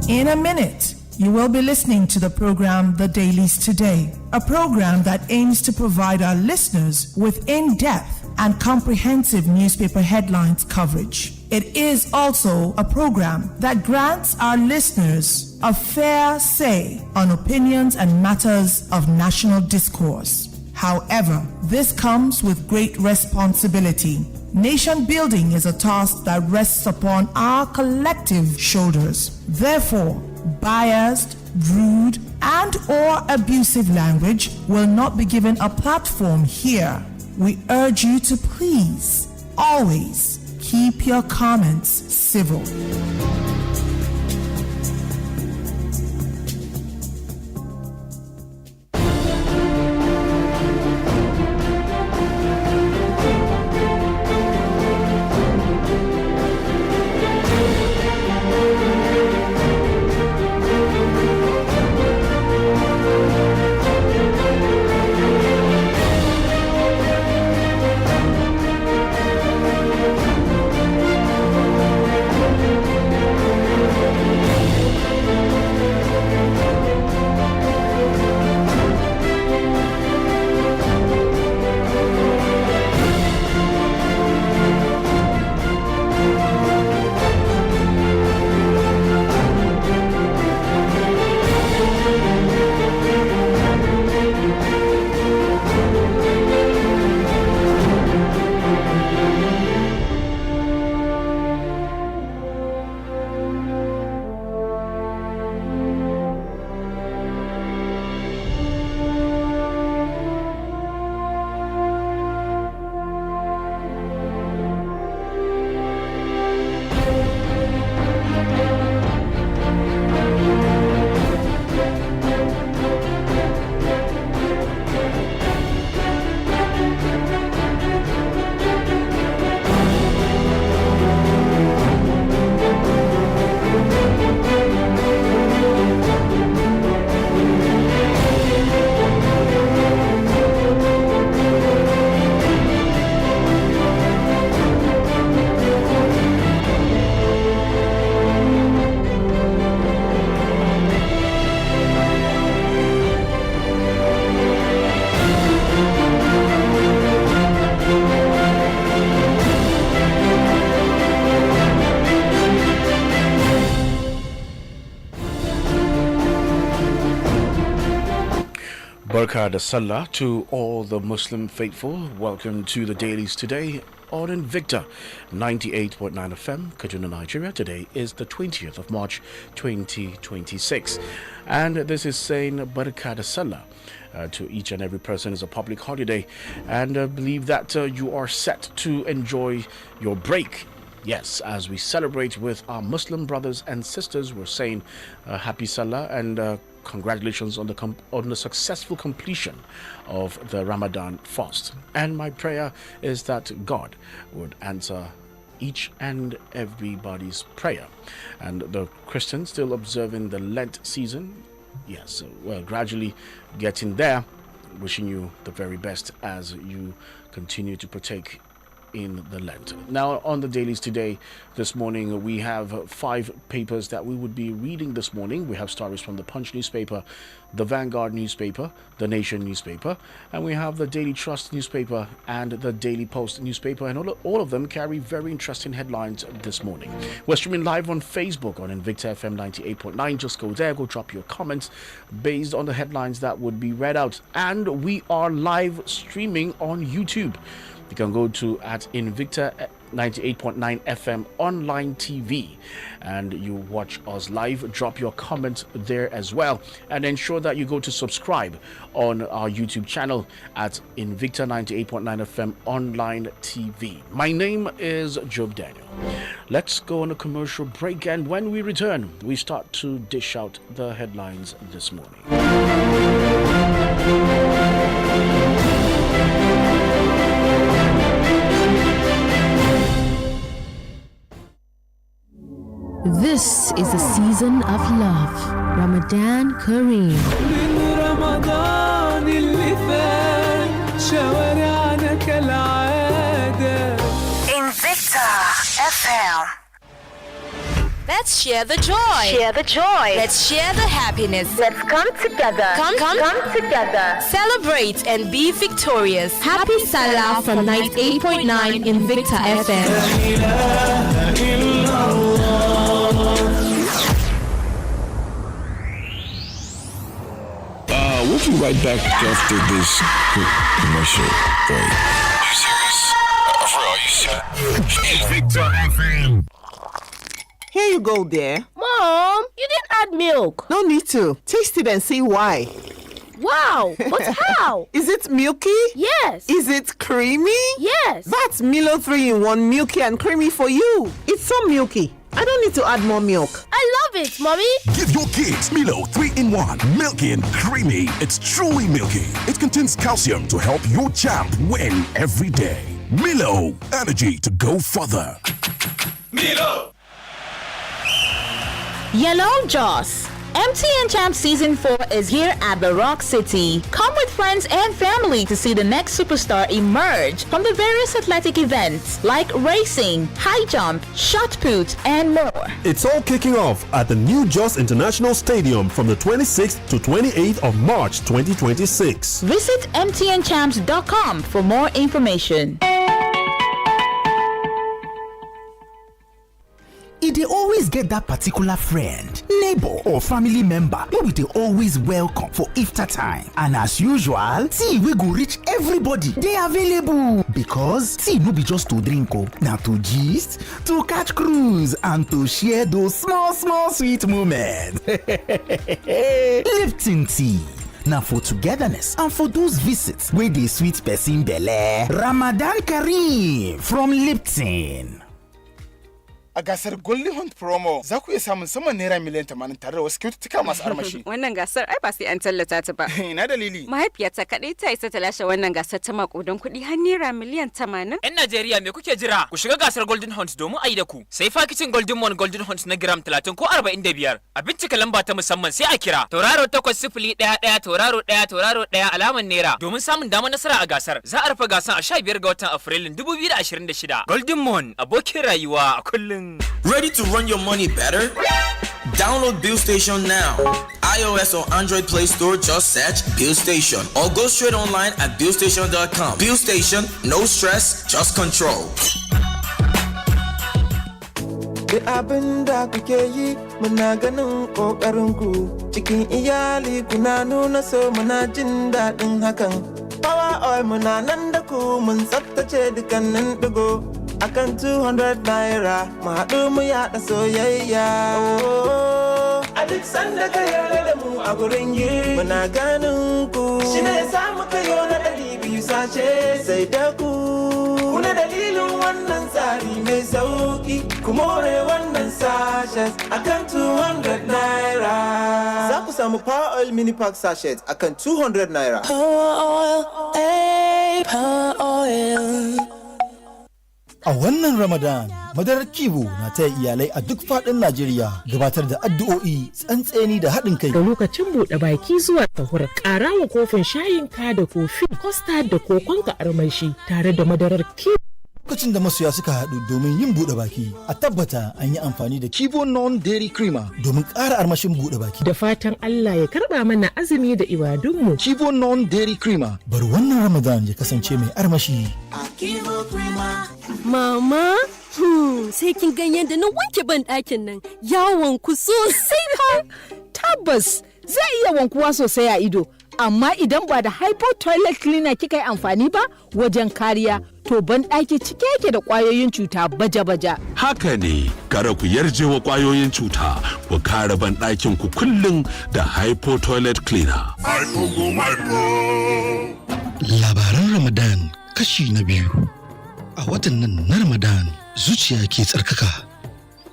In a minute, you will be listening to the program The Dailies Today, a program that aims to provide our listeners with in-depth and comprehensive newspaper headlines coverage. It is also a program that grants our listeners a fair say on opinions and matters of national discourse. However, this comes with great responsibility. Nation building is a task that rests upon our collective shoulders. Therefore, biased, rude, and/or abusive language will not be given a platform here. We urge you to please always keep your comments civil. Barakah Salah to all the Muslim faithful. Welcome to the Dailies Today on Invicta 98.9 FM, Kaduna, Nigeria. Today is the 20th of March 2026, and this is saying Barakah Salah to each and every person. Is a public holiday, and I believe that you are set to enjoy your break. Yes, as we celebrate with our Muslim brothers and sisters, we're saying Happy Salah and congratulations on the successful completion of the Ramadan fast. And my prayer is that God would answer each and everybody's prayer. And the Christians still observing the Lent season, yes, we're gradually getting there. Wishing you the very best as you continue to partake in the Lent. Now, on the Dailies Today this morning, we have 5 papers that we would be reading this morning. We have stories from the Punch newspaper, the Vanguard newspaper, the Nation newspaper, and we have the Daily Trust newspaper and the Daily Post newspaper, and all of them carry very interesting headlines this morning. We're streaming live on Facebook on Invicta FM 98.9. Just go there, go drop your comments based on the headlines that would be read out. And we are live streaming on YouTube. You can go to at Invicta 98.9 FM online TV and you watch us live. Drop your comment there as well, and ensure that you go to subscribe on our YouTube channel at Invicta 98.9 FM online TV. My name is Job Daniel. Let's go on a commercial break, and when we return, we start to dish out the headlines this morning. This is the season of love. Ramadan Kareem. Invicta FM. Let's share the joy. Share the joy. Let's share the happiness. Let's come together. Come together. Celebrate and be victorious. Happy Salah from 98.9 Invicta FM. We'll be right back after this quick commercial break. Are you serious? For real, are you serious? Invicta FM. Here you go, dear. Mom, you didn't add milk. No need to. Taste it and see why. Wow, but how? Is it milky? Yes. Is it creamy? Yes. That's Milo 3-in-1 milky and creamy for you. It's so milky. I don't need to add more milk. I love it, Mommy. Give your kids Milo 3-in-1, milky and creamy. It's truly milky. It contains calcium to help your champ win every day. Milo, energy to go further. Milo! Yellow Joss. MTN Champ Season 4 is here at the Rock City. Come with friends and family to see the next superstar emerge from the various athletic events like racing, high jump, shot put, and more. It's all kicking off at the new Jos International Stadium from the 26th to 28th of March 2026. Visit mtnchamps.com for more information. They always get that particular friend, neighbor, or family member wey they always welcome for iftar time. And as usual, tea we go reach everybody. They available because tea no be just to drink, now to gist, to catch cruise, and to share those small sweet moments. Lipton tea. Now for togetherness and for those visits where they sweet person belle. Ramadan Kareem from Lipton. A gasar Golden Hunt promo za ku iya samun saman naira miliyan 80 tare da wasu kyaututtuka masu armashi. Wannan gasar ai ba sai an tallata ta ba. Ina dalili. Mahaifiyata kadai ta isa ta lashe wannan gasar ta makudan kuɗi har naira miliyan 80. Yan Najeriya me kuke jira? Ku shiga gasar Golden Hunt domin a yi da ku. Sai fakicin Golden Mon Golden Hunt na gram 30 ko 45. A bincika lamba ta musamman sai a kira. Tauraro 801 tauraro 1 tauraro 1 alaman naira domin samun damar nasara a gasar. Za a rufe gasar a 15 ga watan Afrilun 2026. Golden Mon abokin rayuwa a kullun. Ready to run your money better? Download Bill Station now. iOS or Android Play Store, just search Bill Station or go straight online at billstation.com. Bill Station, no stress, just control. Da abin da kuke yi muna ganin ƙoƙarinku cikin iyali kuna nuna so muna jin daɗin hakan. Power oil muna nan da ku mun tsaftace dukkanin ɗigo akan 200 naira mu haɗu mu yaɗa soyayya. A duk sanda ka yarda da mu a gurin yi muna ganin ku shi ne sa muka yi na 200 sace sai da ku. Kuna dalilin wannan tsari mai sauki ku more wannan sachet akan 200 naira. Za ku samu Power Oil Mini Pack Sachet akan 200 naira. Power Oil, Power Oil. A wannan Ramadan, madarar Kibo na taya iyalai a duk faɗin Najeriya gabatar da addu'o'i, tsantseni da haɗin kai. Da lokacin buɗe baki zuwa sahur, ƙara wa kofin shayin ka da kofi, kosta da kokon ka armashi tare da madarar Kibo. Lokacin da masoya suka haɗu domin yin buɗe baki, a tabbata an yi amfani da Kibo non-dairy creamer domin ƙara armashin buɗe baki. Da fatan Allah ya karɓa mana azumi da ibadunmu. Kibo non-dairy creamer, bar wannan Ramadan ya kasance mai armashi. Mama, sai kin gan yadda na wanke ban ɗakin nan yawon ku sosai fa. Tabbas zai iya wankuwa sosai a ido, amma idan ba da hypo toilet cleaner kika yi amfani ba wajen kariya, to ban ɗaki cike yake da ƙwayoyin cuta baja-baja. Haka ne, kada ku yarje wa ƙwayoyin cuta, ku kare ban ɗakin ku kullum da hypo toilet cleaner. Labaran Ramadan kashi na 2. A watan nan na Ramadan zuciya ke tsarkaka.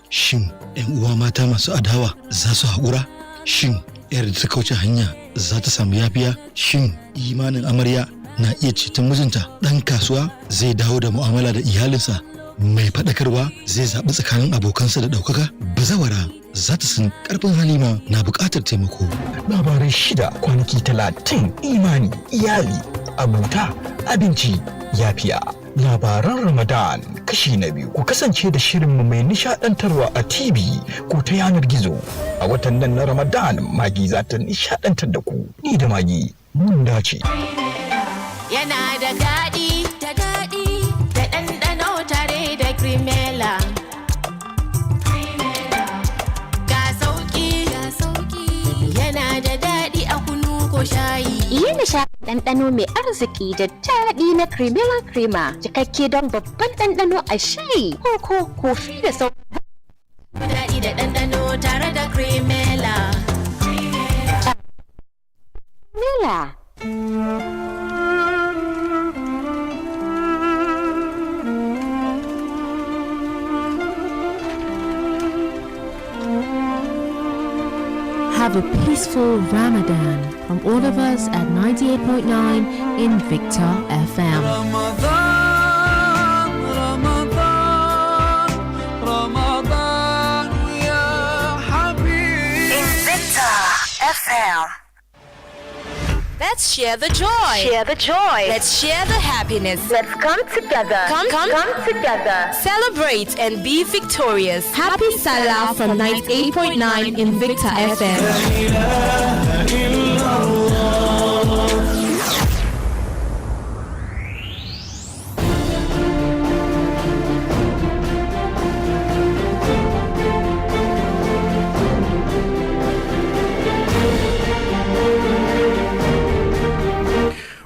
Shin 'yan uwa mata masu adawa za su haƙura? Shin 'yar da ta kauce hanya za ta samu yafiya? Shin imanin amarya na iya ceton mijinta? Ɗan kasuwa zai dawo da mu'amala da iyalinsa? Mai faɗakarwa zai zaɓi tsakanin abokansa da ɗaukaka? Bazawara za ta san ƙarfin halima na buƙatar taimako. Labarai 6 kwanaki 30 imani, iyali, abota, abinci, yafiya. Labaran Ramadan kashi na biyu. Ku kasance da shirinmu mai nishadantarwa a TV ko ta yanar gizo. A watan nan na Ramadan, Magi za ta nishadantar da ku. Ni da Magi mun dace. Yana da daɗi, da ɗanɗano tare da Crimella. Ga sauƙi, yana da daɗi a kunu ko shayi. Yi nishaɗin ɗanɗano mai arziki da daɗi na Crimella Crema, cikakke don babban ɗanɗano a shayi, koko, kofi da sauƙi. Daɗi da ɗanɗano tare da Crimella. Crimella. Have a peaceful Ramadan from all of us at 98.9 Invicta FM. Ramadan, Ramadan, ya Habib. Invicta FM. Let's share the joy. Share the joy. Let's share the happiness. Let's come together. Come together. Celebrate and be victorious. Happy Salah from 98.9 Invicta FM.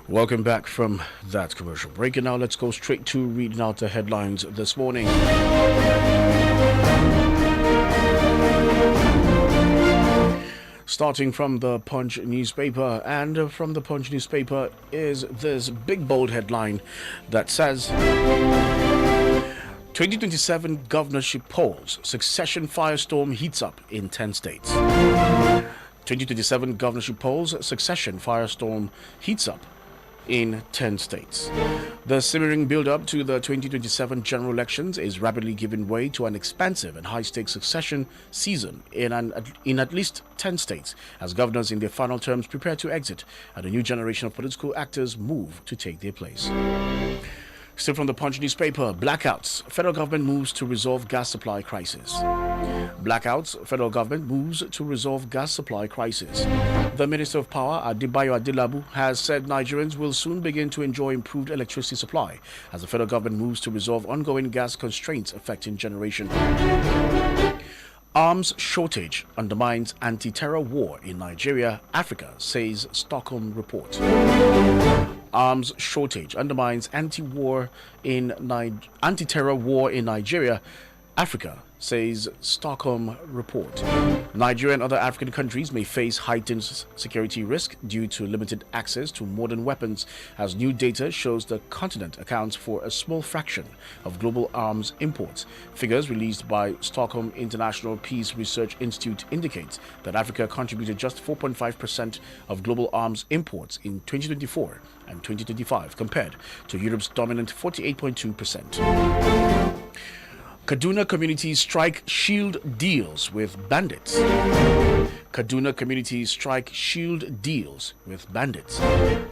Welcome back from that commercial break, and now let's go straight to reading out the headlines this morning. Starting from the Punch newspaper, and from the Punch newspaper is this big bold headline that says 2027 governorship polls, succession firestorm heats up in 10 states. 2027 governorship polls, succession firestorm heats up in 10 states. The simmering build-up to the 2027 general elections is rapidly giving way to an expansive and high-stakes succession season in at least 10 states, as governors in their final terms prepare to exit and a new generation of political actors move to take their place. Still from the Punch newspaper, blackouts. Federal government moves to resolve gas supply crisis. Blackouts. Federal government moves to resolve gas supply crisis. The Minister of Power, Adebayo Adelabu, has said Nigerians will soon begin to enjoy improved electricity supply as the federal government moves to resolve ongoing gas constraints affecting generation. Arms shortage undermines anti-terror war in Nigeria, Africa, says Stockholm report. Arms shortage undermines anti-terror war in Nigeria, Africa, says Stockholm report. Nigeria and other African countries may face heightened security risk due to limited access to modern weapons, as new data shows the continent accounts for a small fraction of global arms imports. Figures released by Stockholm International Peace Research Institute indicate that Africa contributed just 4.5% of global arms imports in 2024 and 2025, compared to Europe's dominant 48.2%. Kaduna communities strike shield deals with bandits. Kaduna communities strike shield deals with bandits.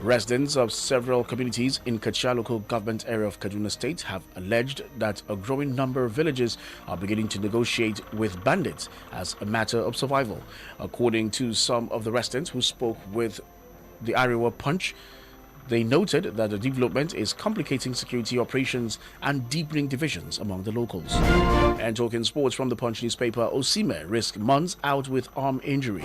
Residents of several communities in Kachia local government area of Kaduna State have alleged that a growing number of villages are beginning to negotiate with bandits as a matter of survival. According to some of the residents who spoke with the Arewa Punch, they noted that the development is complicating security operations and deepening divisions among the locals. And talking sports from the Punch newspaper, Osimhen risks months out with arm injury.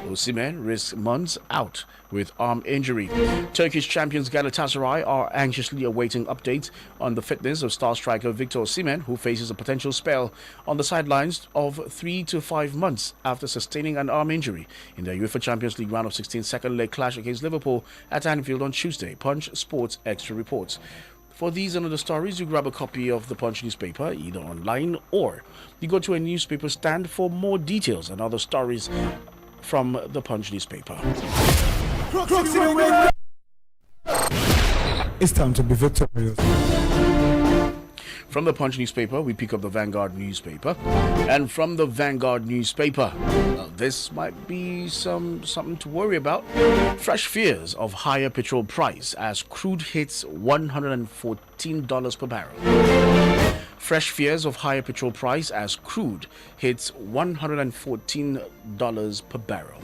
Osimhen risks months out with arm injury. Turkish champions Galatasaray are anxiously awaiting updates on the fitness of star striker Victor Osimhen, who faces a potential spell on the sidelines of 3 to 5 months after sustaining an arm injury in the UEFA Champions League round of 16 second leg clash against Liverpool at Anfield on Tuesday. Punch Sports Extra reports. For these and other stories, you grab a copy of the Punch newspaper, either online or you go to a newspaper stand for more details and other stories from the Punch newspaper. It's time to be victorious. From the Punch newspaper, we pick up the Vanguard newspaper. And from the Vanguard newspaper, this might be something to worry about. Fresh fears of higher petrol price as crude hits $114 per barrel. Fresh fears of higher petrol price as crude hits $114 per barrel.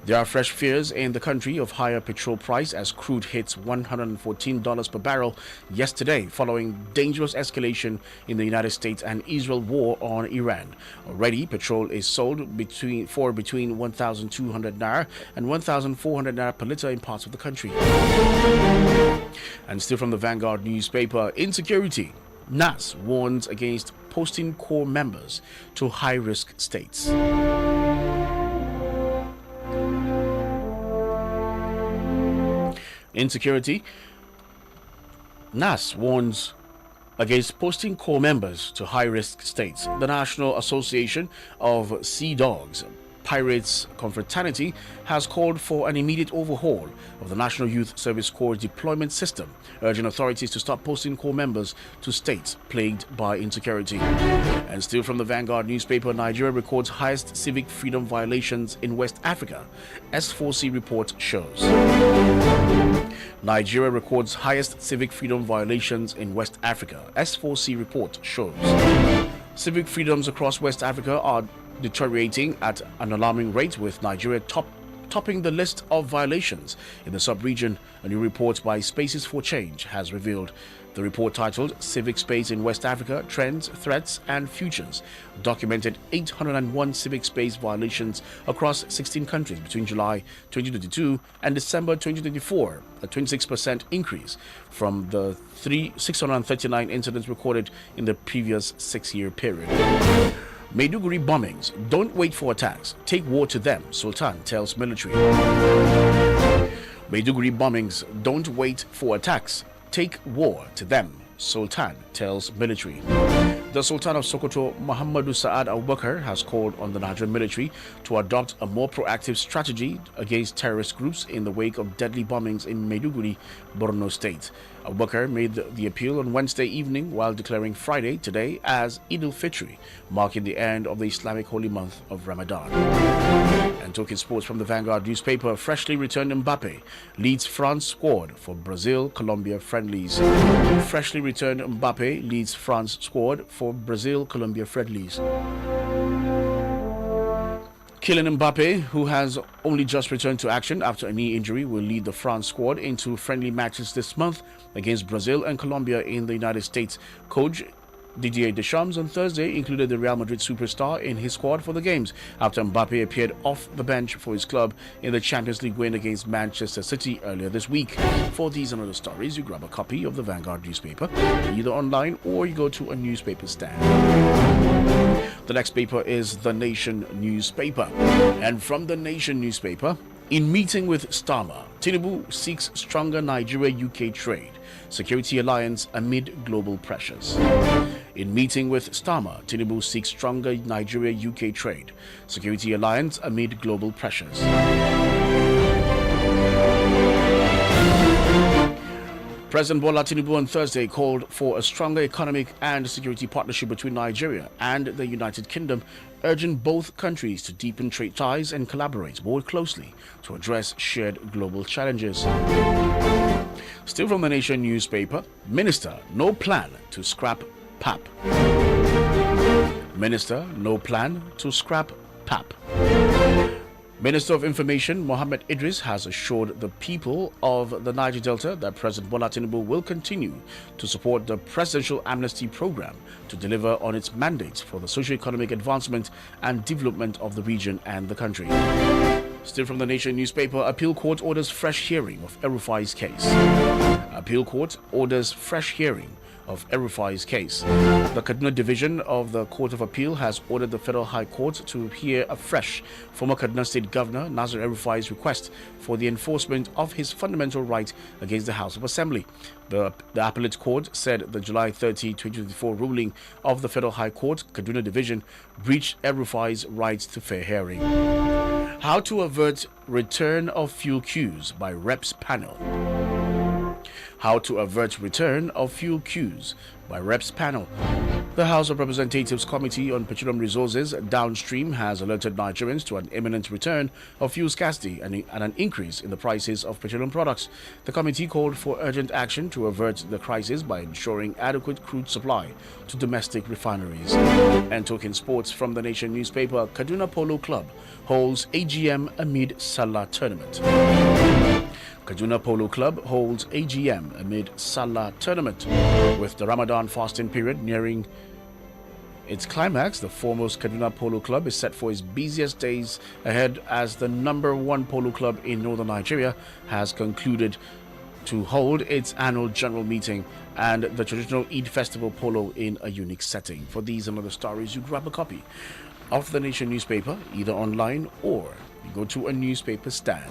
There are fresh fears in the country of higher petrol price as crude hits $114 per barrel yesterday following dangerous escalation in the United States and Israel war on Iran. Already, petrol is sold for between 1,200 naira and 1,400 naira per litre in parts of the country. And still from the Vanguard newspaper, insecurity. NAS warns against posting core members to high-risk states. Insecurity. NAS warns against posting core members to high-risk states. The National Association of Sea Dogs Pirates Confraternity has called for an immediate overhaul of the National Youth Service Corps deployment system, urging authorities to stop posting corps members to states plagued by insecurity. And still from the Vanguard newspaper, Nigeria records highest civic freedom violations in West Africa, S4C report shows. Nigeria records highest civic freedom violations in West Africa, S4C report shows. Civic freedoms across West Africa are deteriorating at an alarming rate, with Nigeria topping the list of violations in the sub-region. A new report by Spaces for Change has revealed. The report, titled Civic Space in West Africa, Trends, Threats and Futures, documented 801 civic space violations across 16 countries between July 2022 and December 2024, a 26% increase from the 639 incidents recorded in the previous 6-year period. Maiduguri bombings. Don't wait for attacks. Take war to them, Sultan tells military. Maiduguri bombings. Don't wait for attacks. Take war to them, Sultan tells military. The Sultan of Sokoto, Muhammadu Sa'ad Abubakar, has called on the Nigerian military to adopt a more proactive strategy against terrorist groups in the wake of deadly bombings in Maiduguri, Borno State. Abubakar made the appeal on Wednesday evening while declaring Friday, today, as Eid al-Fitr, marking the end of the Islamic holy month of Ramadan. And talking sports from the Vanguard newspaper, freshly returned Mbappe leads France squad for Brazil-Colombia friendlies. Freshly returned Mbappe leads France squad for Brazil-Colombia friendlies. Kylian Mbappe, who has only just returned to action after a knee injury, will lead the France squad into friendly matches this month against Brazil and Colombia in the United States. Coach Didier Deschamps on Thursday included the Real Madrid superstar in his squad for the games after Mbappe appeared off the bench for his club in the Champions League win against Manchester City earlier this week. For these and other stories, you grab a copy of the Vanguard newspaper, either online or you go to a newspaper stand. The next paper is The Nation newspaper. And from The Nation newspaper, in meeting with Starmer, Tinubu seeks stronger Nigeria-UK trade, security alliance amid global pressures. In meeting with Starmer, Tinubu seeks stronger Nigeria-UK trade, security alliance amid global pressures. President Bola Tinubu on Thursday called for a stronger economic and security partnership between Nigeria and the United Kingdom, urging both countries to deepen trade ties and collaborate more closely to address shared global challenges. Still from the Nation newspaper, Minister, no plan to scrap PAP. Minister, no plan to scrap PAP. Minister of Information Mohammed Idris has assured the people of the Niger Delta that President Bola Tinubu will continue to support the presidential amnesty program to deliver on its mandates for the socio-economic advancement and development of the region and the country. Still from the Nation newspaper, Appeal Court orders fresh hearing of El-Rufai's case. Appeal Court orders fresh hearing of El-Rufai's case. The Kaduna Division of the Court of Appeal has ordered the Federal High Court to hear afresh former Kaduna State Governor Nasir El-Rufai's request for the enforcement of his fundamental right against the House of Assembly. The Appellate Court said the July 30, 2024 ruling of the Federal High Court, Kaduna Division, breached El-Rufai's rights to fair hearing. How to avert return of fuel queues by Reps panel. How to avert return of fuel queues by Reps panel. The House of Representatives Committee on Petroleum Resources downstream has alerted Nigerians to an imminent return of fuel scarcity and an increase in the prices of petroleum products. The committee called for urgent action to avert the crisis by ensuring adequate crude supply to domestic refineries. And talking sports from the Nation newspaper, Kaduna Polo Club holds AGM amid Salah tournament. Kaduna Polo Club holds AGM amid Salah tournament. With the Ramadan fasting period nearing its climax, the foremost Kaduna Polo Club is set for its busiest days ahead as the #1 polo club in northern Nigeria has concluded to hold its annual general meeting and the traditional Eid festival polo in a unique setting. For these and other stories, you grab a copy of the Nation newspaper, either online or you go to a newspaper stand.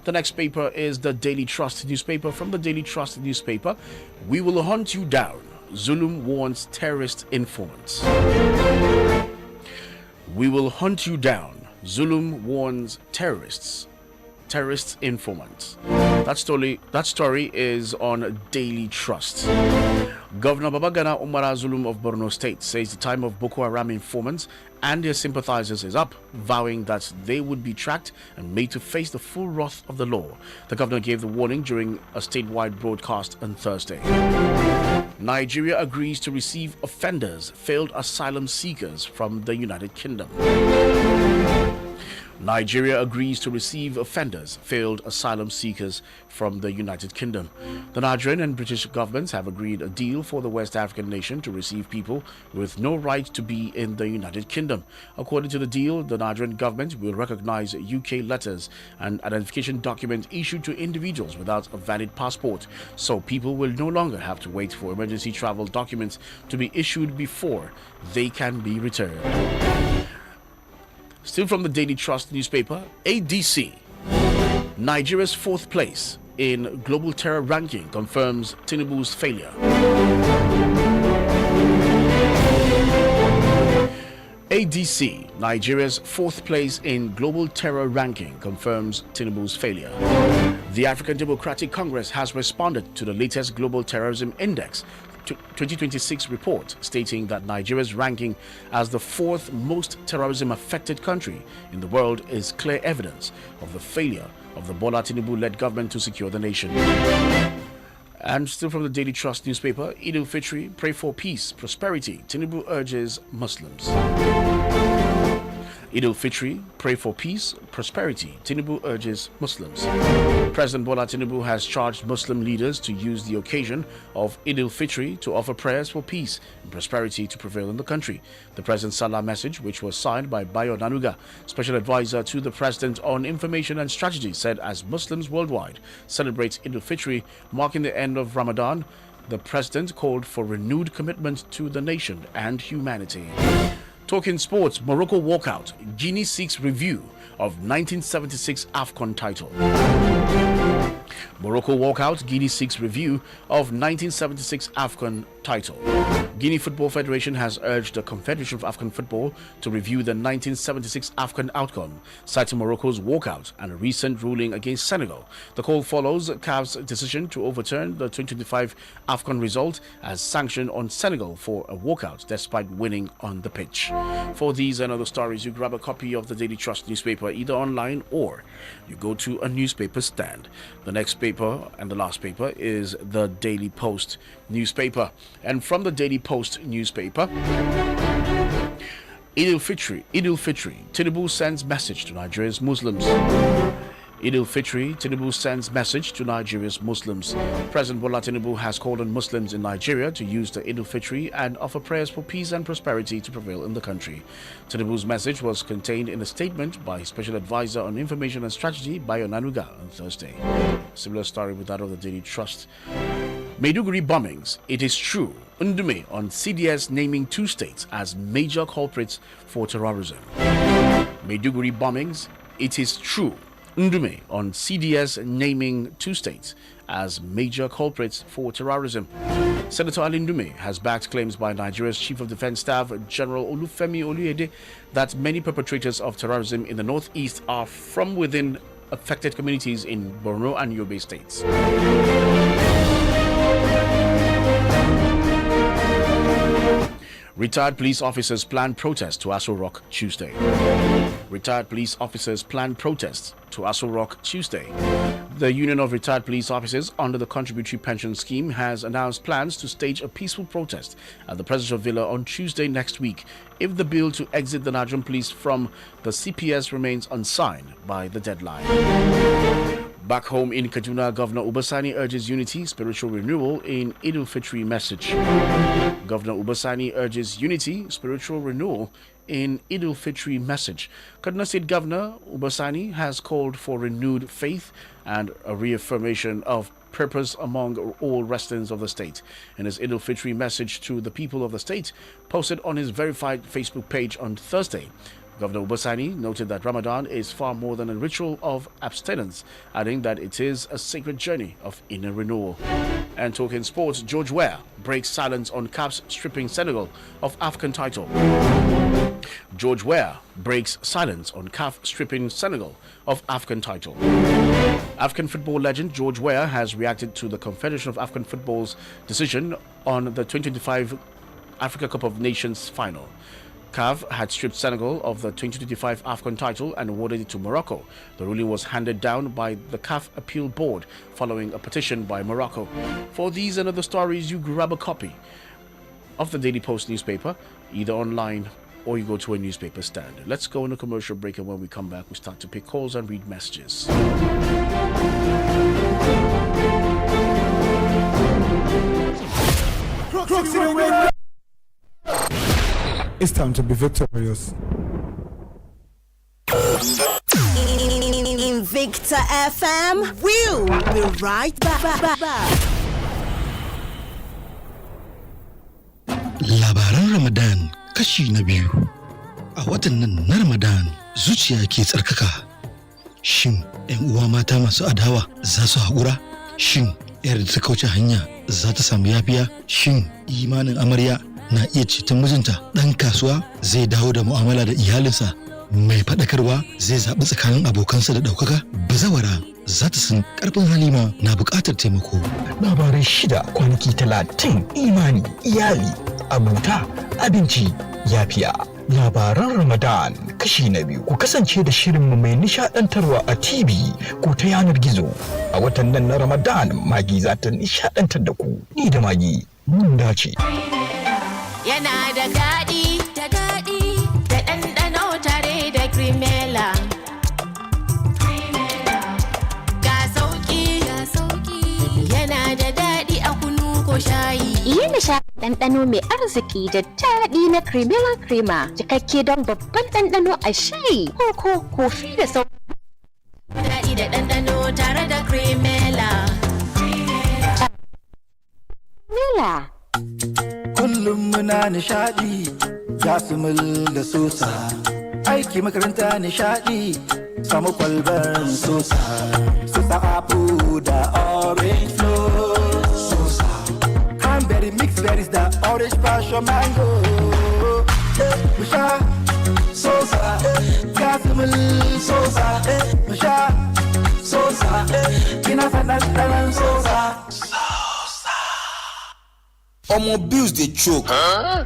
The next paper is the Daily Trust newspaper. From the Daily Trust newspaper, we will hunt you down. Zulum warns terrorist informants. We will hunt you down. Zulum warns terrorist informants. That story is on Daily Trust. Governor Babagana Umara Zulum of Borno State says the time of Boko Haram informants and their sympathizers is up, vowing that they would be tracked and made to face the full wrath of the law. The governor gave the warning during a statewide broadcast on Thursday. Nigeria agrees to receive offenders, failed asylum seekers from the United Kingdom. Nigeria agrees to receive offenders, failed asylum seekers from the United Kingdom. The Nigerian and British governments have agreed a deal for the West African nation to receive people with no right to be in the United Kingdom. According to the deal, the Nigerian government will recognize UK letters and identification documents issued to individuals without a valid passport, so people will no longer have to wait for emergency travel documents to be issued before they can be returned. Still from the Daily Trust newspaper, ADC. Nigeria's 4th place in global terror ranking confirms Tinubu's failure. ADC, Nigeria's 4th place in global terror ranking confirms Tinubu's failure. The African Democratic Congress has responded to the latest Global Terrorism Index 2026 report, stating that Nigeria's ranking as the 4th most terrorism-affected country in the world is clear evidence of the failure of the Bola Tinubu-led government to secure the nation. And still from the Daily Trust newspaper, Eid al-Fitr, pray for peace, prosperity. Tinubu urges Muslims. Eid al-Fitr, pray for peace, prosperity. Tinubu urges Muslims. President Bola Tinubu has charged Muslim leaders to use the occasion of Eid al-Fitr to offer prayers for peace and prosperity to prevail in the country. The President's Salah message, which was signed by Bayo Nanuga, Special Advisor to the President on Information and Strategy, said as Muslims worldwide celebrate Eid al-Fitr, marking the end of Ramadan, the President called for renewed commitment to the nation and humanity. Talking sports, Morocco walkout. Guinea seeks review of 1976 AFCON title. Morocco walkout. Guinea seeks review of 1976 AFCON title. Guinea Football Federation has urged the Confederation of African Football to review the 1976 AFCON outcome, citing Morocco's walkout and a recent ruling against Senegal. The call follows CAF's decision to overturn the 2025 AFCON result as sanction on Senegal for a walkout despite winning on the pitch. For these and other stories, you grab a copy of the Daily Trust newspaper either online or you go to a newspaper stand. The next paper and the last paper is the Daily Post newspaper. And from the Daily Post newspaper, Eid al-Fitr, Tinubu sends message to Nigeria's Muslims. Eid al-Fitr, Tinubu sends message to Nigeria's Muslims. President Bola Tinubu has called on Muslims in Nigeria to use the Eid al-Fitr and offer prayers for peace and prosperity to prevail in the country. Tinubu's message was contained in a statement by Special Advisor on Information and Strategy, Bayo Nanuga, on Thursday. Similar story with that of the Daily Trust. Maiduguri bombings. It is true. Ndume on CDS naming 2 states as major culprits for terrorism. Maiduguri bombings. It is true. Ndume on CDS naming 2 states as major culprits for terrorism. Senator Ali Ndume has backed claims by Nigeria's Chief of Defense Staff, General Olufemi Oluyede, that many perpetrators of terrorism in the northeast are from within affected communities in Borno and Yobe states. Retired police officers plan protest to Aso Rock Tuesday. Retired police officers plan protest to Aso Rock Tuesday. The Union of Retired Police Officers under the Contributory Pension Scheme has announced plans to stage a peaceful protest at the Presidential Villa on Tuesday next week if the bill to exit the Nigerian police from the CPS remains unsigned by the deadline. Back home in Kaduna, Governor Ubasani urges unity, spiritual renewal in Eid al-Fitr message. Governor Ubasani urges unity, spiritual renewal in Eid al-Fitr message. Kaduna State Governor Ubasani has called for renewed faith and a reaffirmation of purpose among all residents of the state. In his Eid al-Fitr message to the people of the state, posted on his verified Facebook page on Thursday, Governor Ubasani noted that Ramadan is far more than a ritual of abstinence, adding that it is a sacred journey of inner renewal. And talking sports, George Weah breaks silence on CAF's stripping Senegal of African title. George Weah breaks silence on CAF stripping Senegal of African title. African football legend George Weah has reacted to the Confederation of African Football's decision on the 2025 Africa Cup of Nations final. CAF had stripped Senegal of the 2025 AFCON title and awarded it to Morocco. The ruling was handed down by the CAF Appeal Board following a petition by Morocco. For these and other stories, you grab a copy of the Daily Post newspaper, either online or you go to a newspaper stand. Let's go on a commercial break, and when we come back, we start to pick calls and read messages. It's time to be victorious. Invicta FM, we'll be right back. Labaran Ramadan kashi na biyu. A watan nan na Ramadan zuciya ke tsarkaka. Shin 'yan uwa mata masu adawa za su haƙura? Shin 'yar da ta kauce hanya za ta samu yafiya? Shin imanin amarya na iya ceton mijinta? Ɗan kasuwa zai dawo da mu'amala da iyalinsa? Mai faɗakarwa zai zaɓi tsakanin abokansa da ɗaukaka? Bazawara za ta san ƙarfin halima na buƙatar taimako. Labarai 6 kwanaki 30 imani, iyali, abuta, abinci, yafiya. Labaran Ramadan kashi na biyu. Ku kasance da shirinmu mai nishadantarwa a TV ko ta yanar gizo. A watan nan na Ramadan, Magi za ta nishadantar da ku. Ni da Magi mun dace. Yana da daɗi, da ɗanɗano tare da Crimella. Ga sauƙi, yana da daɗi a kunu ko shayi. Iya nishaɗin ɗanɗano mai arziki da daɗi na Crimella Crema, cikakke don babban ɗanɗano a shayi, koko, kofi da sauƙi. Daɗi da ɗanɗano tare da Crimella. Crimella. Kullum muna nishadi, Jasmine da Sosa. Aiki makaranta nishadi, samu kwalbar Sosa. Sosa apple da orange flow. Sosa. Cranberry mixed berries da orange passion mango. Musha, Sosa. Jasmine Sosa. Musha, Sosa. Kina sanatalan Sosa. Omo bills dey choke.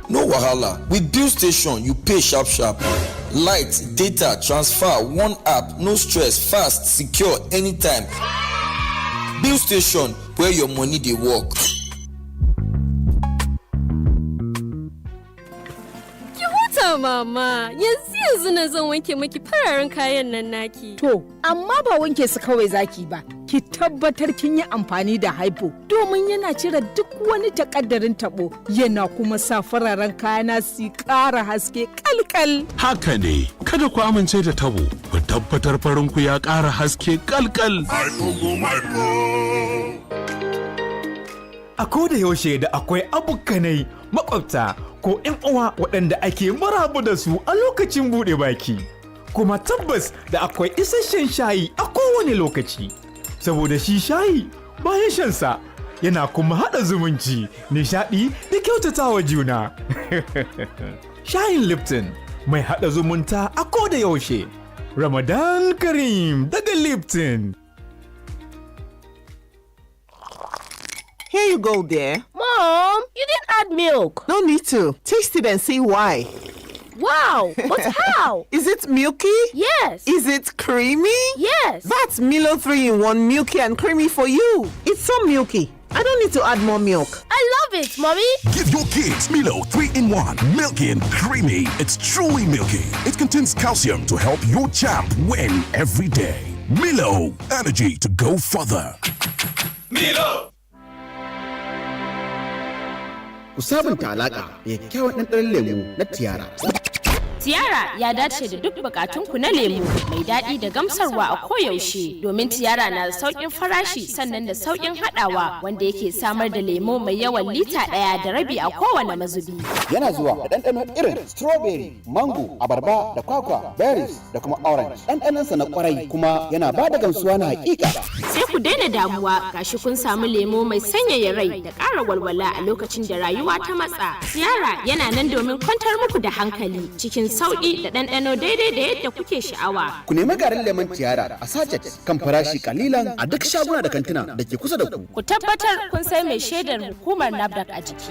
No wahala. With bill station, you pay sharp sharp. Light, data, transfer, one app, no stress, fast, secure, anytime. Bill station, where your money dey work. Ki huta mama, yanzu na zan wanke maki fararen kayan nan naki. To, amma ba wanke su kawai zaki ba. Ki tabbatar kin yi amfani da Hypo domin yana cire duk wani takaddarin tabo, yana kuma sa fararen kayana su ƙara haske kalkal. Haka ne, kada ku amince da tabo, ku tabbatar farin ku ya ƙara haske kalkal. A koda yaushe da akwai abokanai, makwabta ko 'yan uwa waɗanda ake maraba da su a lokacin buɗe baki. Kuma tabbas da akwai isasshen shayi a kowane lokaci. Saboda shi shayi bayan shansa yana kuma haɗa zumunci, nishaɗi da kyautatawa juna. Shayin Lipton mai haɗa zumunta a koda yaushe. Ramadan Kareem daga Lipton. Hey you go there? Mom, you didn't add milk. No need to. Taste it and see why. Wow, but how? Is it milky? Yes. Is it creamy? Yes. That's Milo 3-in-1 milky and creamy for you. It's so milky. I don't need to add more milk. I love it, Mommy. Give your kids Milo 3-in-1, milky and creamy. It's truly milky. It contains calcium to help your champ win every day. Milo, energy to go further. Milo! Ku sabunta alaƙa da kyakkyawan ɗanɗanon lemu na Tiara. Tiara ya dace da duk bukatunku na lemu mai daɗi da gamsarwa a koyaushe domin Tiara na da sauƙin farashi sannan da sauƙin haɗawa wanda yake samar da lemu mai yawan lita 1.5 a kowane mazubi. Yana zuwa da ɗanɗano irin strawberry, mango, abarba da kwakwa, berries da kuma orange. Ɗanɗanonsa na ƙwarai kuma yana ba da gamsuwa na haƙiƙa. Sai ku daina damuwa gashi kun samu lemu mai sanyaya rai da ƙara walwala a lokacin da rayuwa ta matsa. Tiara yana nan domin kwantar muku da hankali cikin sauƙi da ɗanɗano daidai da yadda kuke sha'awa. Ku nemi garin lemon Tiara a sachet kan farashi kalilan a duk shaguna da kantuna da ke kusa da ku. Ku tabbatar kun sai mai shaidar hukumar NAFDAC a jiki.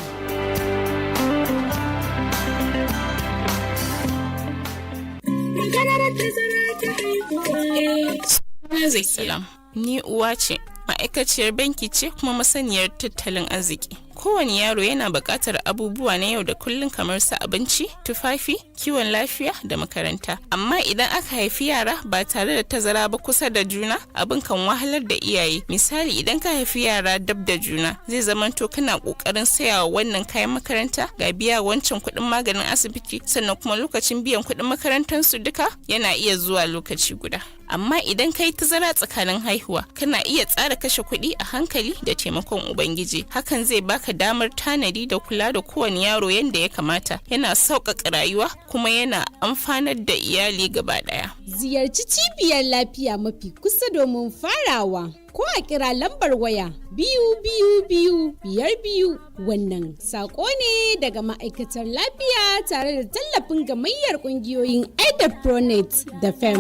Salam, ni uwa ce, ma'aikaciyar banki ce kuma masaniyar tattalin arziki. Kowane yaro yana buƙatar abubuwa na yau da kullum kamar su abinci, tufafi, kiwon lafiya da makaranta. Amma idan aka haifi yara ba tare da tazara ba kusa da juna, abin kan wahalar da iyaye. Misali idan ka haifi yara dab da juna, zai zamanto kana ƙoƙarin sayawa wannan kayan makaranta, ga biya wancan kuɗin maganin asibiti, sannan kuma lokacin biyan kuɗin makarantar su duka yana iya zuwa lokaci guda. Amma idan kai tazara tsakanin haihuwa, kana iya tsara kashe kuɗi a hankali da taimakon Ubangiji. Hakan zai baka damar tanadi da kula da kowane yaro yadda ya kamata. Yana sauƙaƙa rayuwa kuma yana amfanar da iyali gaba ɗaya. Ziyarci cibiyar lafiya mafi kusa domin farawa. Ko a kira lambar waya 222 wannan saƙo ne daga ma'aikatar lafiya tare da tallafin gamayyar ƙungiyoyin Pronet da FEM.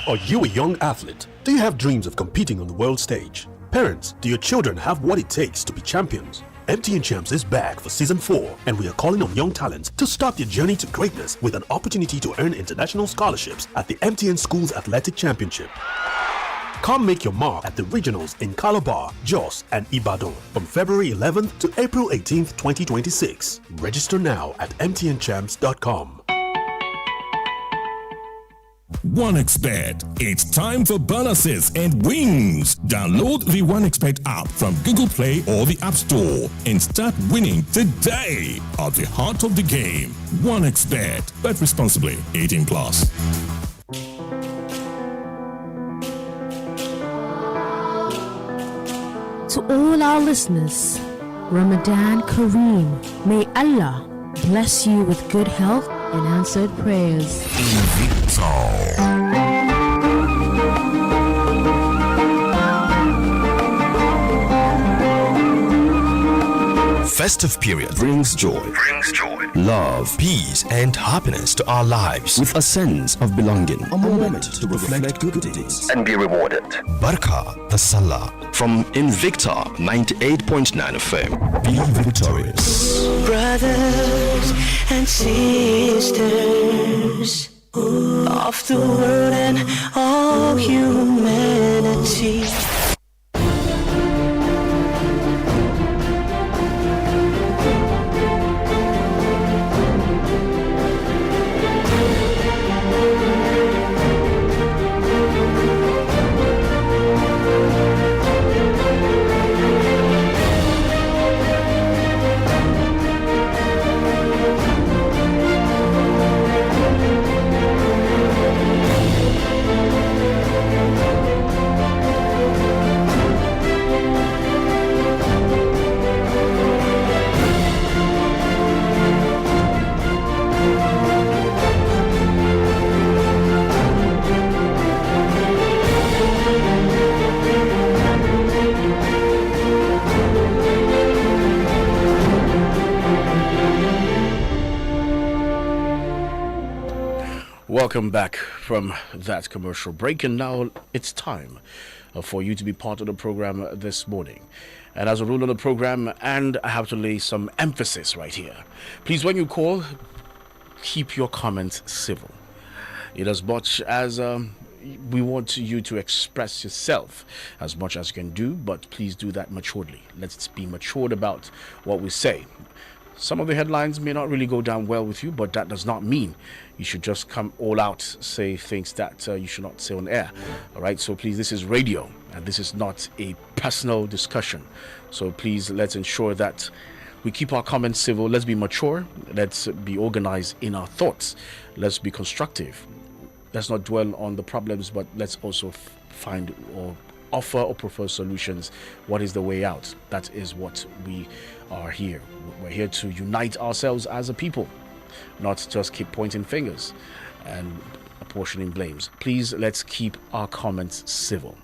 Are you a young athlete? Do you have dreams of competing on the world stage? Parents, do your children have what it takes to be champions? MTN Champs is back for Season 4 and we are calling on young talents to start their journey to greatness with an opportunity to earn international scholarships at the MTN Schools Athletic Championship. Come make your mark at the regionals in Calabar, Jos, and Ibadan from February 11th to April 18th, 2026. Register now at mtnchamps.com. OneXBet. It's time for bonuses and wins. Download the OneXBet app from Google Play or the App Store and start winning today. At the heart of the game, OneXBet. Bet responsibly. 18 plus. To all our listeners, Ramadan Kareem. May Allah bless you with good health and answered prayers. Festive period brings joy, love, peace, and happiness to our lives with a sense of belonging. A moment to reflect good deeds and be rewarded. Barka the Salah from Invicta 98.9 FM. Be victorious. Brothers and sisters of the world and all humanity. Welcome back from that commercial break, and now it's time for you to be part of the program this morning. And as a rule on the program, and I have to lay some emphasis right here, please, when you call, keep your comments civil. In as much as we want you to express yourself as much as you can do, but please do that maturely. Let's be matured about what we say. Some of the headlines may not really go down well with you, but that does not mean you should just come all out, say things that you should not say on air. All right, so please, this is radio, and this is not a personal discussion. So please, let's ensure that we keep our comments civil. Let's be mature. Let's be organized in our thoughts. Let's be constructive. Let's not dwell on the problems, but let's also find or offer or prefer solutions. What is the way out? That is what we are here. We're here to unite ourselves as a people, not just keep pointing fingers and apportioning blames. Please, let's keep our comments civil.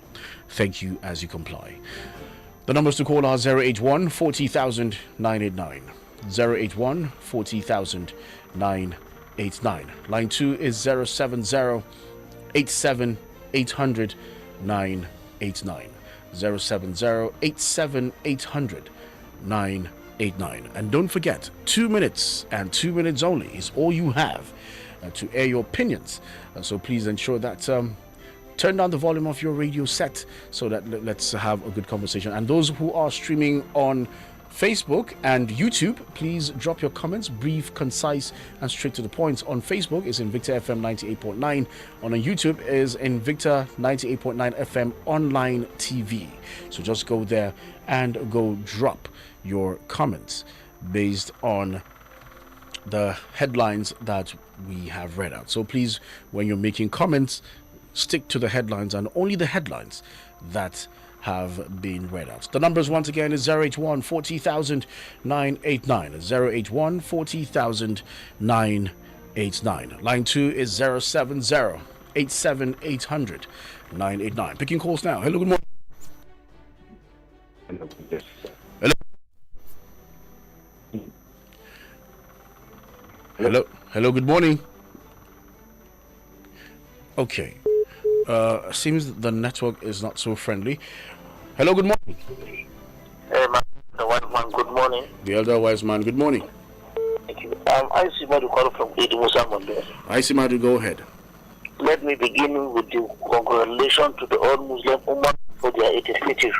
Thank you as you comply. The numbers to call are 081 40,000 989. 081 40,000 989. Line 2 is 070 87 800 989. 070 87 800 989. And don't forget, 2 minutes and 2 minutes only is all you have to air your opinions. So please ensure that turn down the volume of your radio set so that let's have a good conversation. And those who are streaming on Facebook and YouTube, please drop your comments, brief, concise, and straight to the point. On Facebook is Invicta FM 98.9. On YouTube is Invicta 98.9 FM online TV. So just go there and go drop your comments based on the headlines that we have read out. So please, when you're making comments, stick to the headlines and only the headlines that have been read out. The numbers once again is 081 40,000 989. 081 40,000 989. Line 2 is 070 87 800 989. Picking calls now. Hello, good morning. Hello. Hello. Hello, good morning. Okay. Seems the network is not so friendly. Hello, good morning. Hey, man, the wise man, good morning. The elder wise man, good morning. Thank you. I see Madu call from Musa Monde. I see Madu, go ahead. Let me begin with the congratulations to the all Muslim Ummah for their 85th year.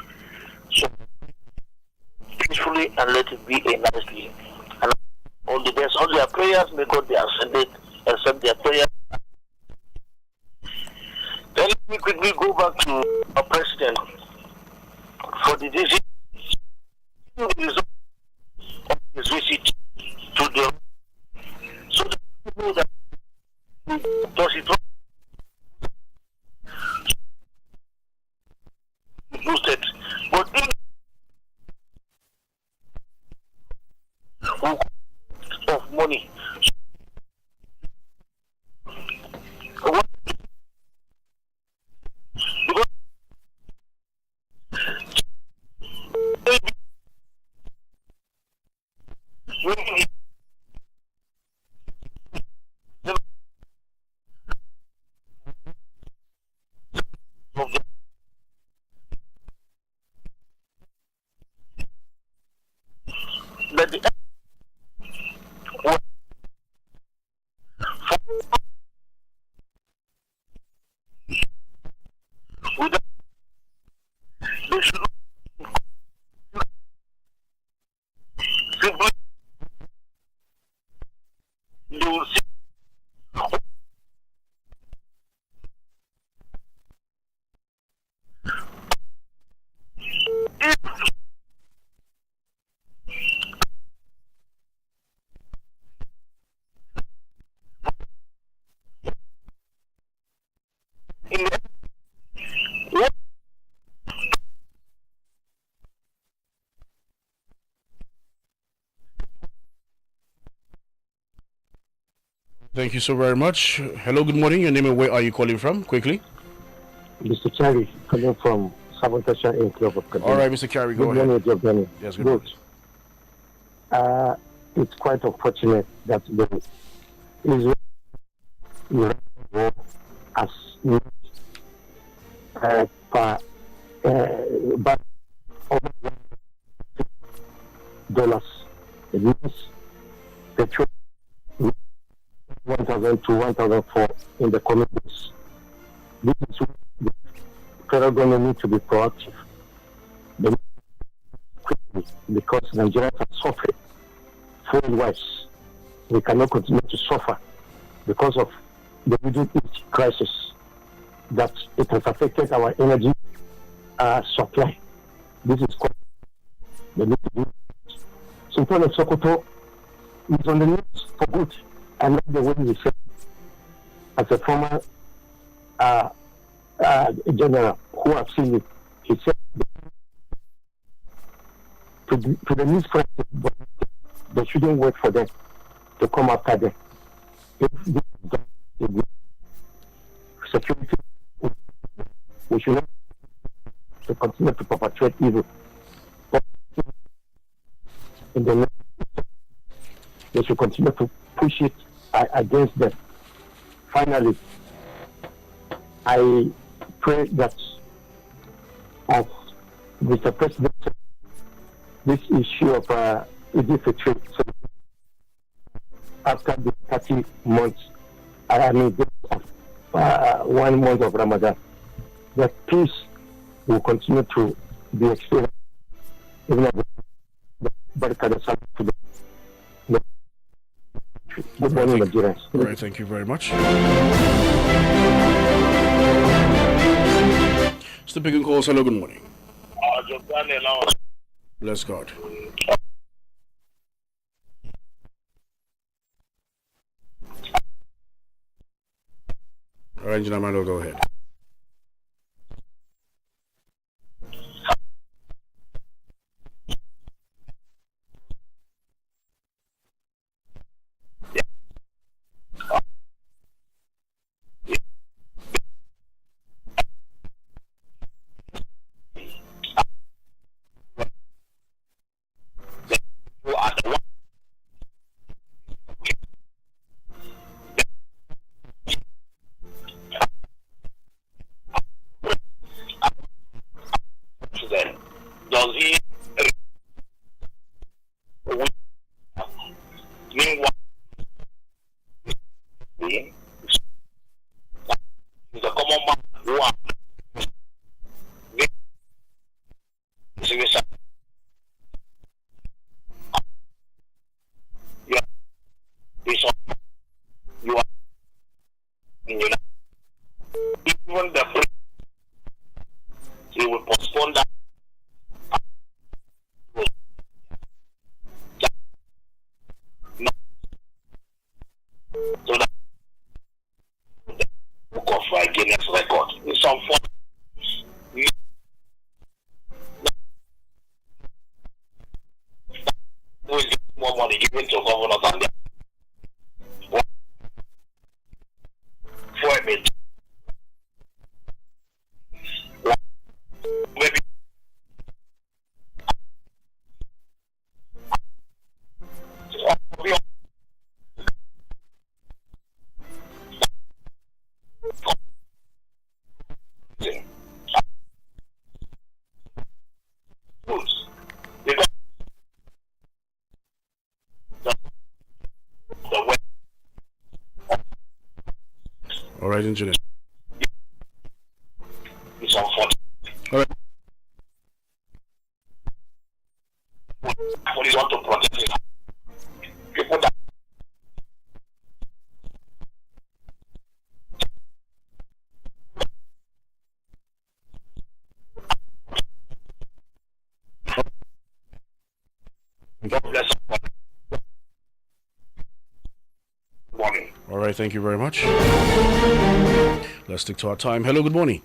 So, peacefully and let it be a nice day. And all the best, all their prayers, may God be ascended, accept their prayers. Then let me quickly go back to our president for the visit of his visit to the so that people know that it was boosted, but of money. Thank you so very much. Hello, good morning. Your name and where are you calling from? Quickly. Mr. Charlie, coming from Sabotage in Club of Kaduna. All right, Mr. Carey, go ahead. Good morning. Yes, good morning. It's quite unfortunate that the Israel has per means the 1,000 to 1,004 in the coming days. This is what the federal government need to be proactive. They need to quickly, because Nigerians have suffered food-wise. We cannot continue to suffer because of the Middle East crisis, that it has affected our energy supply. This is quite the need to do. Sultan of Sokoto is on the news for good. I like the way he said, as a former general who have seen it, he said to the news press, they shouldn't wait for them to come after them. If this is done, security, we should not to continue to perpetuate evil. But in the next, they should continue to push it against them. Finally, I pray that as Mr. President said, this issue of Invicta, so after the 30 months, I mean, of 1 month of Ramadan, that peace will continue to be experienced, even as the Barricade to the good morning, Nigerians. All right, thank you very much. Still picking calls. Hello, good morning. Bless God. All right, Engineer Milo, go ahead. All right, Engineer. It's unfortunate. All right. Police want to protect it. People that God bless you. Morning. All right, thank you very much. Let's stick to our time. Hello, good morning.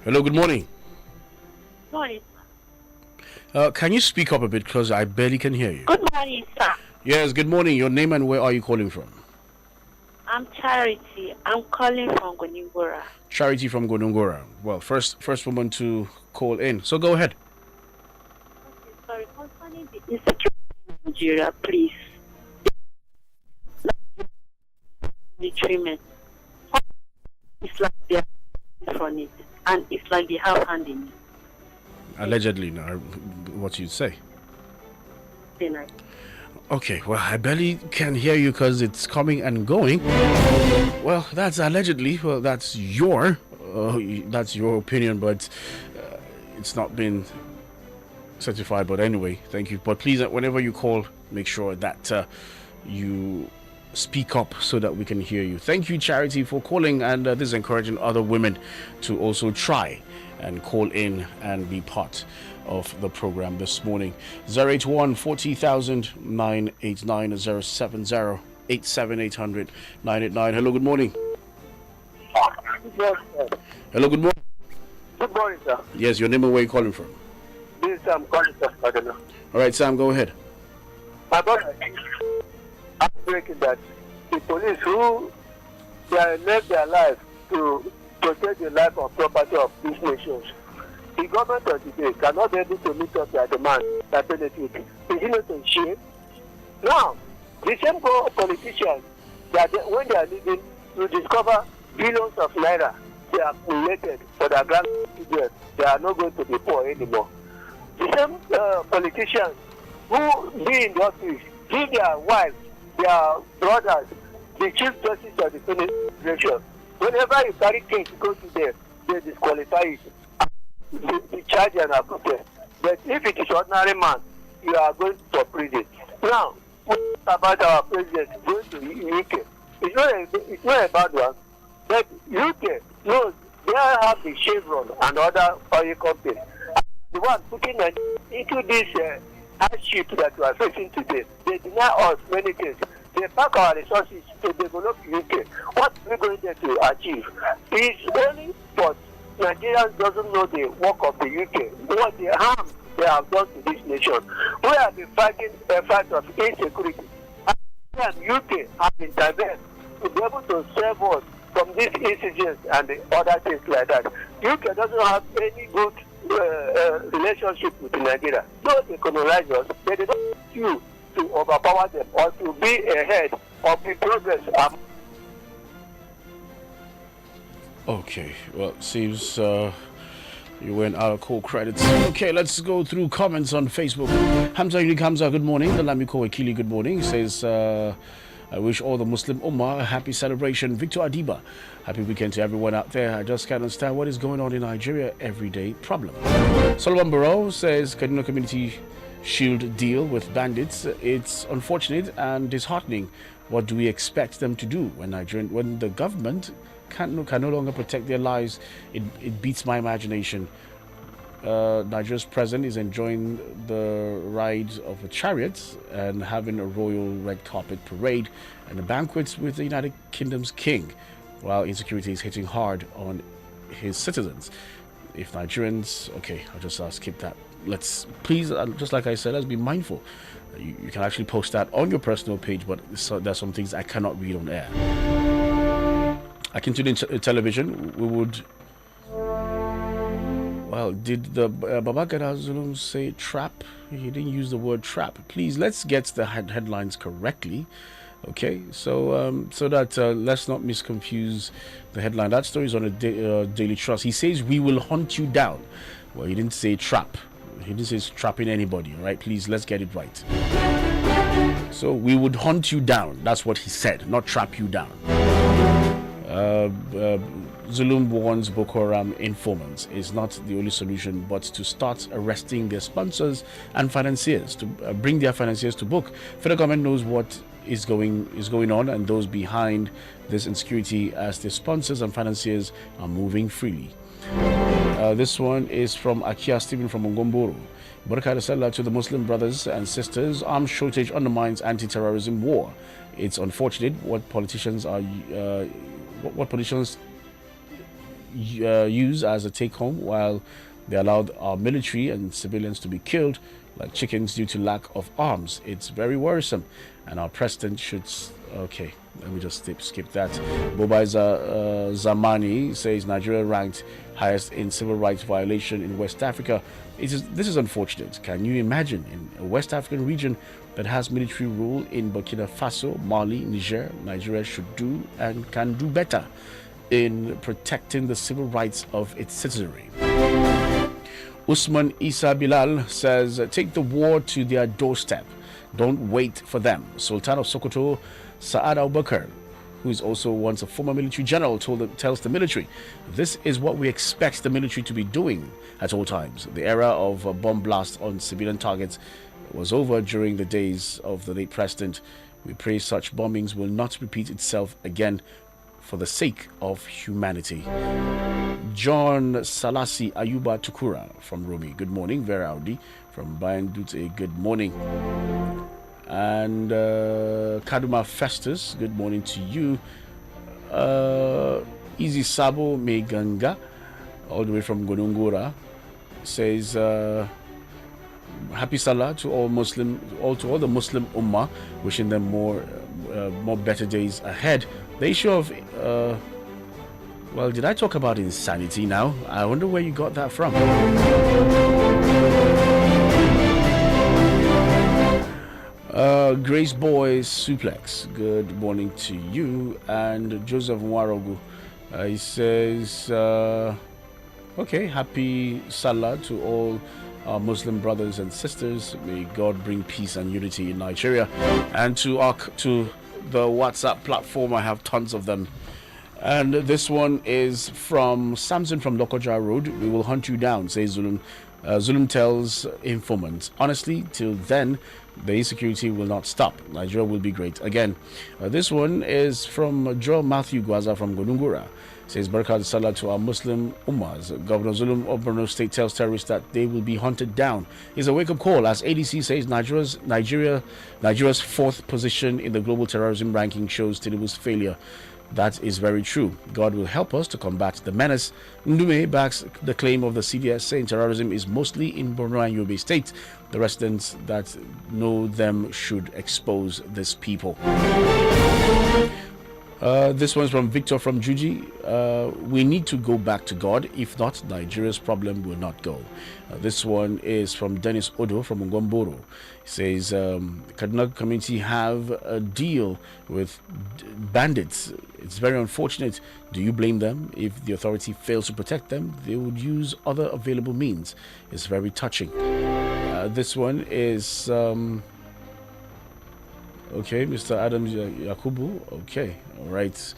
Hello, good morning. Morning. Can you speak up a bit because I barely can hear you? Good morning, sir. Yes, good morning. Your name and where are you calling from? I'm Charity. I'm calling from Goningora. Charity from Gonungora. Well, first woman to call in. So go ahead. Okay, sorry. Concerning the insecurity in Nigeria, please. The treatment. It's like they are from it, and it's like they have hand in it. Allegedly, no. what you'd say. Nice. Okay, well, I barely can hear you because it's coming and going. Well, that's allegedly. Well, that's your opinion, but it's not been certified. But anyway, thank you. But please, whenever you call, make sure that you speak up so that we can hear you. Thank you, Charity, for calling, and this is encouraging other women to also try and call in and be part of the program this morning. 081 40,000 989 070 87800 989. Hello, good morning. Hello, good morning. Good morning, sir. Yes, your name and where you calling from? This is Sam calling from Kaduna. All right, Sam, go ahead. My brother, I'm breaking that the police who left their life to protect the life and property of these nations, the government of today cannot be able to meet up their demand that benefit. Is it not a shame? Now, the same politicians that when they are leaving, you discover billions of naira they are accumulated for their grandchildren. They are not going to be poor anymore. The same politicians who be in the office give their wives, their brothers, the chief justice of the federation. Whenever you carry case to go to them, they disqualify it. The charge and acquitted. But if it is ordinary man, you are going to prison. Now, what about our president going to UK? It's not a bad one. But UK knows they have the Chevron and other oil companies. The one putting into this hardship that we are facing today, they deny us many things. They pack our resources to develop UK. What are we going there to achieve? It's only but Nigerians doesn't know the work of the UK, what the harm they have done to this nation. We have been fighting a fight of insecurity. And UK have intervened to be able to save us from these incidents and the other things like that. UK doesn't have any good relationship with Nigeria. Though they colonize us, they don't want you to overpower them or to be ahead of the progress. Okay, well, it seems you went out of call credits. Okay, let's go through comments on Facebook. Hamza Unique Hamza, good morning. The Lamiko Akili, good morning. He says, I wish all the Muslim Ummah a happy celebration. Victor Adiba, happy weekend to everyone out there. I just can't understand what is going on in Nigeria. Everyday problem. Solomon Barrow says, Kaduna Community Shield deal with bandits. It's unfortunate and disheartening. What do we expect them to do when the government can no longer protect their lives? It beats my imagination. Nigeria's president is enjoying the ride of a chariot and having a royal red carpet parade and a banquet with the United Kingdom's king, while insecurity is hitting hard on his citizens. If Nigerians, okay, I'll just skip that. Let's please, just like I said, let's be mindful. You can actually post that on your personal page, but there's some things I cannot read on air. I can tune in television. We would. Well, did the Babagada Zulum say trap? He didn't use the word trap. Please, let's get the headlines correctly. Okay, so that let's not misconfuse the headline. That story is on a Daily Trust. He says we will hunt you down. Well, he didn't say trap. He didn't say trapping anybody. All right, please, let's get it right. So we would hunt you down. That's what he said, not trap you down. Zulum warns Boko Haram informants is not the only solution, but to start arresting their sponsors and financiers, to bring their financiers to book. Federal government knows what is going on and those behind this insecurity, as their sponsors and financiers are moving freely. This one is from Akia Stephen from Ongomboro. Barakah Salah to the Muslim brothers and sisters. Arms shortage undermines anti-terrorism war. It's unfortunate what politicians use as a take-home, while they allowed our military and civilians to be killed like chickens due to lack of arms. It's very worrisome, and our president should. Okay, let me just skip that. Bobai Zamani says Nigeria ranked highest in civil rights violation in West Africa. This is unfortunate. Can you imagine in a West African region that has military rule in Burkina Faso, Mali, Niger? Nigeria should do and can do better in protecting the civil rights of its citizenry. Usman Isa Bilal says, take the war to their doorstep. Don't wait for them. Sultan of Sokoto, Saad Al-Bakr, who is also once a former military general, tells the military, this is what we expect the military to be doing at all times. The era of bomb blasts on civilian targets was over during the days of the late president. We pray such bombings will not repeat itself again for the sake of humanity. John Salasi Ayuba Tukura from Rumi, good morning. Vera Audi from Bayandute, good morning. And Kaduma Festus, good morning to you. Easy Sabo Meganga, all the way from Gonungura, says happy Salah to all the Muslim Ummah, wishing them more better days ahead. The issue of well, did I talk about insanity now? I wonder where you got that from. Grace Boy Suplex, good morning to you. And Joseph Nwarogu, he says, okay, happy Salah to all our Muslim brothers and sisters. May God bring peace and unity in Nigeria. And to the WhatsApp platform, I have tons of them. And this one is from Samson from Lokoja Road. We will hunt you down, says Zulum. Zulum tells informants, honestly, till then, the insecurity will not stop. Nigeria will be great again. This one is from Joel Matthew Gwaza from Gonungura. Says, Barakat Salah to our Muslim Ummahs. Governor Zulum of Borno State tells terrorists that they will be hunted down. It's a wake-up call as ADC says Nigeria's fourth position in the global terrorism ranking shows Tinubu's failure. That is very true. God will help us to combat the menace. Ndume backs the claim of the CDS saying terrorism is mostly in Borno and Yobe State. The residents that know them should expose these people. This one's from Victor from Juji. We need to go back to God. If not, Nigeria's problem will not go. This one is from Dennis Odo from Ngomboro. He says, Kaduna community have a deal with bandits. It's very unfortunate. Do you blame them? If the authority fails to protect them, they would use other available means. It's very touching. This one is... okay, Mr. Adam Yakubu. Okay, all right.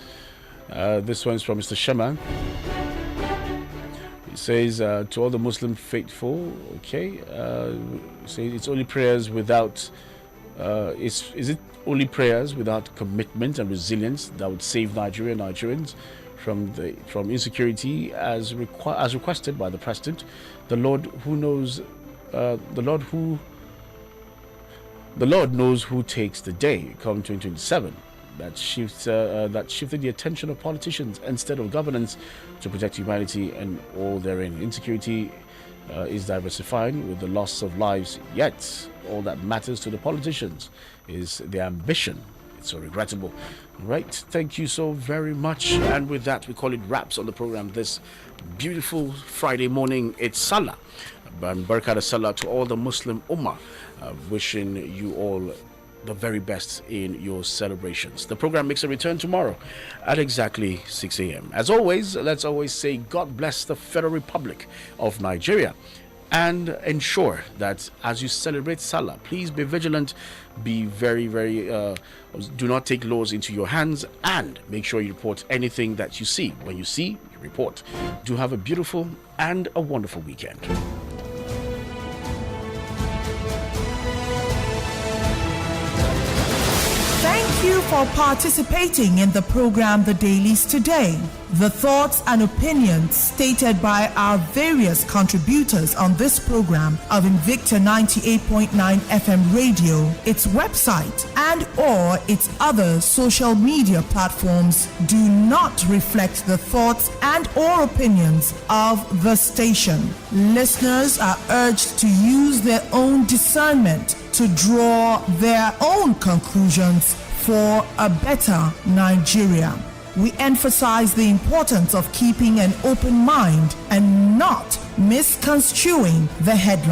This one's from Mr. Shaman. He says, to all the Muslim faithful, okay, say it's only prayers without, is it only prayers without commitment and resilience that would save Nigeria and Nigerians from insecurity as requested by the President? The Lord knows who takes the day come 2027. That shifted the attention of politicians instead of governance to protect humanity and all therein. Insecurity is diversifying with the loss of lives, yet all that matters to the politicians is their ambition. It's so regrettable. Right, thank you so very much. And with that, we call it wraps on the program this beautiful Friday morning. It's Salah. And Barakat Salah to all the Muslim Ummah. Wishing you all the very best in your celebrations. The program makes a return tomorrow at exactly 6 a.m. As always, let's always say God bless the Federal Republic of Nigeria, and ensure that as you celebrate Salah, please be vigilant, be very, very, do not take laws into your hands, and make sure you report anything that you see. When you see, you report. Do have a beautiful and a wonderful weekend. Thank you for participating in the program The Dailies today. The thoughts and opinions stated by our various contributors on this program of Invicta 98.9 FM radio, its website, and or its other social media platforms do not reflect the thoughts and or opinions of the station. Listeners are urged to use their own discernment to draw their own conclusions for a better Nigeria. We emphasize the importance of keeping an open mind and not misconstruing the headline.